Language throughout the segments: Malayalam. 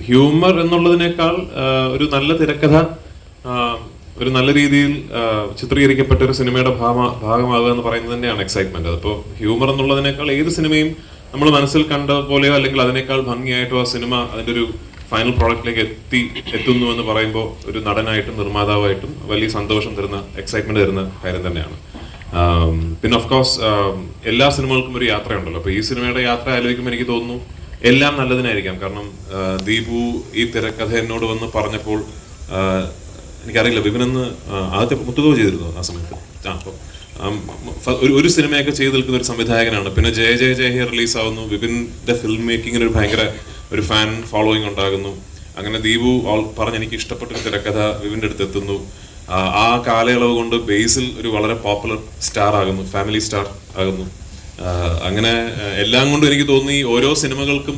ഹ്യൂമർ എന്നുള്ളതിനേക്കാൾ ഒരു നല്ല തിരക്കഥ ഒരു നല്ല രീതിയിൽ ചിത്രീകരിക്കപ്പെട്ട ഒരു സിനിമയുടെ ഭാഗമാകുക എന്ന് പറയുന്നത് തന്നെയാണ് എക്സൈറ്റ്മെന്റ്. അതിപ്പോൾ ഹ്യൂമർ എന്നുള്ളതിനേക്കാൾ ഏത് സിനിമയും നമ്മൾ മനസ്സിൽ കണ്ട പോലെയോ അല്ലെങ്കിൽ അതിനേക്കാൾ ഭംഗിയായിട്ടോ ആ സിനിമ അതിൻ്റെ ഒരു ഫൈനൽ പ്രോഡക്റ്റിലേക്ക് എത്തുന്നു എന്ന് പറയുമ്പോൾ ഒരു നടനായിട്ടും നിർമ്മാതാവായിട്ടും വലിയ സന്തോഷം തരുന്ന എക്സൈറ്റ്മെന്റ് തരുന്ന കാര്യം തന്നെയാണ്. പിന്നെ ഓഫ് കോഴ്സ് എല്ലാ സിനിമകൾക്കും ഒരു യാത്രയുണ്ടല്ലോ. അപ്പോൾ ഈ സിനിമയുടെ യാത്ര ആലോചിക്കുമ്പോൾ എനിക്ക് തോന്നുന്നു എല്ലാം നല്ലതിനായിരിക്കാം. കാരണം ദീപു ഈ തിരക്കഥ എന്നോട് വന്ന് പറഞ്ഞപ്പോൾ എനിക്കറിയില്ല, വിപിനെന്ന് ആദ്യത്തെ മുത്തുകോ ചെയ്തിരുന്നു ആ സമയത്ത്. അപ്പോൾ ഒരു സിനിമയൊക്കെ ചെയ്ത് നിൽക്കുന്ന ഒരു സംവിധായകനാണ്. പിന്നെ ജയ ജയ ജയ ഹേ റിലീസാവുന്നു. വിപിൻ്റെ ഫിലിം മേക്കിങ്ങിന് ഒരു ഭയങ്കര ഒരു ഫാൻ ഫോളോയിങ് ഉണ്ടാകുന്നു. അങ്ങനെ ദീപു പറഞ്ഞ് എനിക്ക് ഇഷ്ടപ്പെട്ടൊരു തിരക്കഥ വിപിൻ്റെ അടുത്ത് എത്തുന്നു. ആ കാലയളവ് കൊണ്ട് ബേസിൽ ഒരു വളരെ പോപ്പുലർ സ്റ്റാർ ആകുന്നു, ഫാമിലി സ്റ്റാർ ആകുന്നു. അങ്ങനെ എല്ലാം കൊണ്ടും എനിക്ക് തോന്നി ഓരോ സിനിമകൾക്കും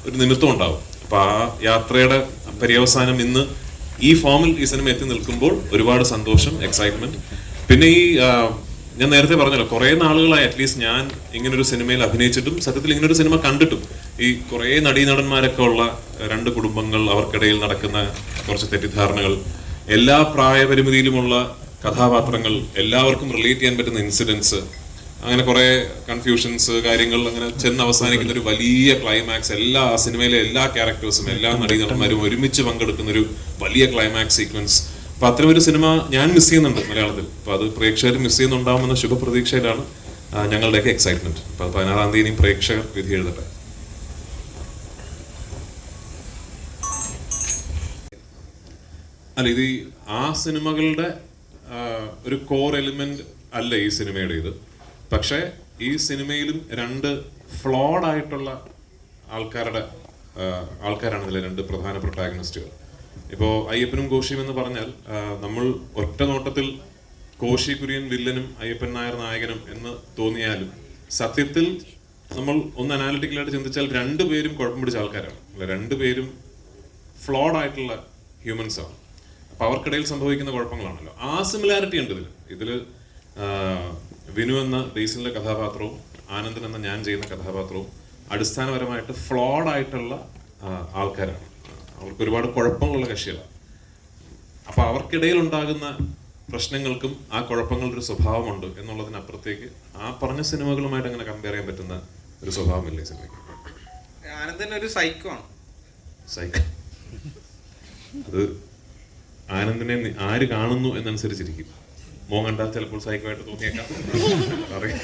ഒരു നിമിത്തം ഉണ്ടാവും. അപ്പൊ ആ യാത്രയുടെ പര്യവസാനം ഇന്ന് ഈ ഫോമിൽ ഈ സിനിമ എത്തി നിൽക്കുമ്പോൾ ഒരുപാട് സന്തോഷം, എക്സൈറ്റ്മെന്റ്. പിന്നെ ഈ ഞാൻ നേരത്തെ പറഞ്ഞല്ലോ, കുറെ നാളുകളായി അറ്റ്ലീസ്റ്റ് ഞാൻ ഇങ്ങനൊരു സിനിമയിൽ അഭിനയിച്ചിട്ടും സത്യത്തിൽ ഇങ്ങനൊരു സിനിമ കണ്ടിട്ടും ഈ കുറെ നടീനടന്മാരൊക്കെ ഉള്ള രണ്ട് കുടുംബങ്ങൾ, അവർക്കിടയിൽ നടക്കുന്ന കുറച്ച് തെറ്റിദ്ധാരണകൾ, എല്ലാ പ്രായപരിമിതിയിലുമുള്ള കഥാപാത്രങ്ങൾ, എല്ലാവർക്കും റിലേറ്റ് ചെയ്യാൻ പറ്റുന്ന ഇൻസിഡൻസ്, അങ്ങനെ കുറെ കൺഫ്യൂഷൻസ്, കാര്യങ്ങൾ അങ്ങനെ ചെന്ന് അവസാനിക്കുന്ന ഒരു വലിയ ക്ലൈമാക്സ്, എല്ലാ സിനിമയിലെ എല്ലാ ക്യാരക്ടേഴ്സും എല്ലാ നടീനടന്മാരും ഒരുമിച്ച് പങ്കെടുക്കുന്ന ഒരു വലിയ ക്ലൈമാക്സ് സീക്വൻസ്. അപ്പൊ അത്തരമൊരു സിനിമ ഞാൻ മിസ് ചെയ്യുന്നുണ്ട് മലയാളത്തിൽ. അപ്പൊ അത് പ്രേക്ഷകർ മിസ് ചെയ്യുന്നുണ്ടാവുമെന്ന ശുഭപ്രതീക്ഷയിലാണ് ഞങ്ങളുടെയൊക്കെ എക്സൈറ്റ്മെന്റ്. അപ്പൊ 16-ാം തീയതി പ്രേക്ഷകർ വിധി എഴുതട്ടെ. അല്ല, ഇത് ആ സിനിമകളുടെ ഒരു കോർ എലിമെന്റ് അല്ല ഈ സിനിമയുടെ ഇത്. പക്ഷേ ഈ സിനിമയിലും രണ്ട് ഫ്ലോഡ് ആയിട്ടുള്ള ആൾക്കാരാണ് ഇതിലെ രണ്ട് പ്രധാന പ്രൊട്ടാഗണിസ്റ്റുകൾ. ഇപ്പോൾ അയ്യപ്പനും കോശിയും എന്ന് പറഞ്ഞാൽ നമ്മൾ ഒറ്റ നോട്ടത്തിൽ കോശി കുര്യൻ വില്ലനും അയ്യപ്പൻ നായർ നായകനും എന്ന് തോന്നിയാലും സത്യത്തിൽ നമ്മൾ ഒന്ന് അനാലിറ്റിക്കലായിട്ട് ചിന്തിച്ചാൽ രണ്ടുപേരും കുഴപ്പം പിടിച്ച ആൾക്കാരാണ്. അല്ല, രണ്ടുപേരും ഫ്ലോഡ് ആയിട്ടുള്ള ഹ്യൂമൻസ് ആണ്. അപ്പൊ അവർക്കിടയിൽ സംഭവിക്കുന്ന കുഴപ്പങ്ങളാണല്ലോ. ആ സിമിലാരിറ്റി ഉണ്ട് ഇതില് വിനു എന്ന ബേസിലെ കഥാപാത്രവും ആനന്ദൻ എന്ന ഞാൻ ചെയ്യുന്ന കഥാപാത്രവും അടിസ്ഥാനപരമായിട്ട് ഫ്ലോഡ് ആയിട്ടുള്ള ആൾക്കാരാണ്. അവർക്ക് ഒരുപാട് കുഴപ്പങ്ങളുള്ള കക്ഷികളാണ്. അപ്പൊ അവർക്കിടയിൽ ഉണ്ടാകുന്ന പ്രശ്നങ്ങൾക്കും ആ കുഴപ്പങ്ങളുടെ ഒരു സ്വഭാവമുണ്ട് എന്നുള്ളതിനപ്പുറത്തേക്ക് ആ പറഞ്ഞ സിനിമകളുമായിട്ട് അങ്ങനെ കമ്പയർ ചെയ്യാൻ പറ്റുന്ന ഒരു സ്വഭാവമില്ലേ സിനിമയ്ക്ക്. ആനന്ദൻ ഒരു സൈക്കോ ആണ്. സൈക്കോ അത് ആനന്ദിനെ ആര് കാണുന്നു എന്നനുസരിച്ചിരിക്കും. മോൻ കണ്ടാൽ ചിലപ്പോൾ സൈക്കോ ആയിട്ട് തോന്നിയേക്കാം. അറിയാം.